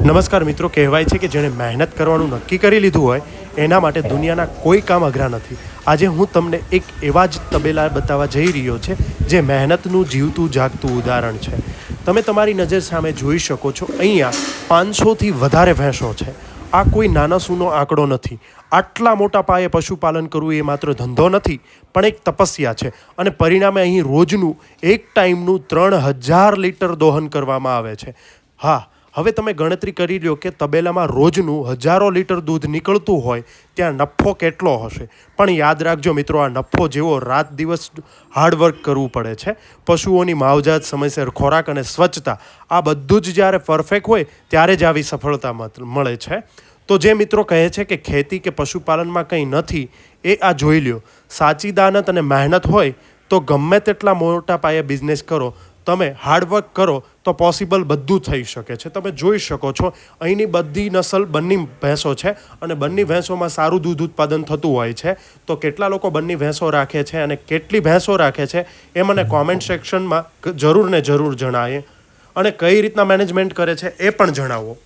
નમસ્કાર મિત્રો, કહેવાય છે કે જેણે મહેનત કરવાનું નક્કી કરી લીધું હોય એના માટે દુનિયાના કોઈ કામ અઘરા નથી. આજે હું તમને એક એવા જ તબેલા બતાવવા જઈ રહ્યો છે જે મહેનતનું જીવતું જાગતું ઉદાહરણ છે. તમે તમારી નજર સામે જોઈ શકો છો, અહીંયા 500થી વધારે ભેંસો છે. આ કોઈ નાનો સૂનો આંકડો નથી. આટલા મોટા પાયે પશુપાલન કરવું એ માત્ર ધંધો નથી પણ એક તપસ્યા છે. અને પરિણામે અહીં રોજનું એક ટાઈમનું 3000 લીટર દોહન કરવામાં આવે છે. હા, હવે તમે ગણતરી કરી લો કે તબેલામાં રોજનું હજારો લીટર દૂધ નીકળતું હોય ત્યાં નફો કેટલો હશે. પણ યાદ રાખજો મિત્રો, આ નફો જેવો રાત દિવસ હાર્ડવર્ક કરવું પડે છે. પશુઓની માવજાત, સમયસર ખોરાક અને સ્વચ્છતા, આ બધું જ જ્યારે પરફેક્ટ હોય ત્યારે જ આવી સફળતા મળે છે. તો જે મિત્રો કહે છે કે ખેતી કે પશુપાલનમાં કંઈ નથી, એ આ જોઈ લ્યો. સાચી દાનત અને મહેનત હોય તો ગમે તેટલા મોટા પાયે બિઝનેસ કરો, તમે હાર્ડવર્ક કરો તો પોસિબલ બધું થઈ શકે છે. તમે જોઈ શકો છો અહીંની બધી નસલ બંને ભેંસો છે અને બંને ભેંસોમાં સારું દૂધ ઉત્પાદન થતું હોય છે. તો કેટલા લોકો બંને ભેંસો રાખે છે અને કેટલી ભેંસો રાખે છે એ મને કોમેન્ટ સેક્શનમાં જરૂર ને જરૂર જણાવે, અને કઈ રીતના મેનેજમેન્ટ કરે છે એ પણ જણાવો.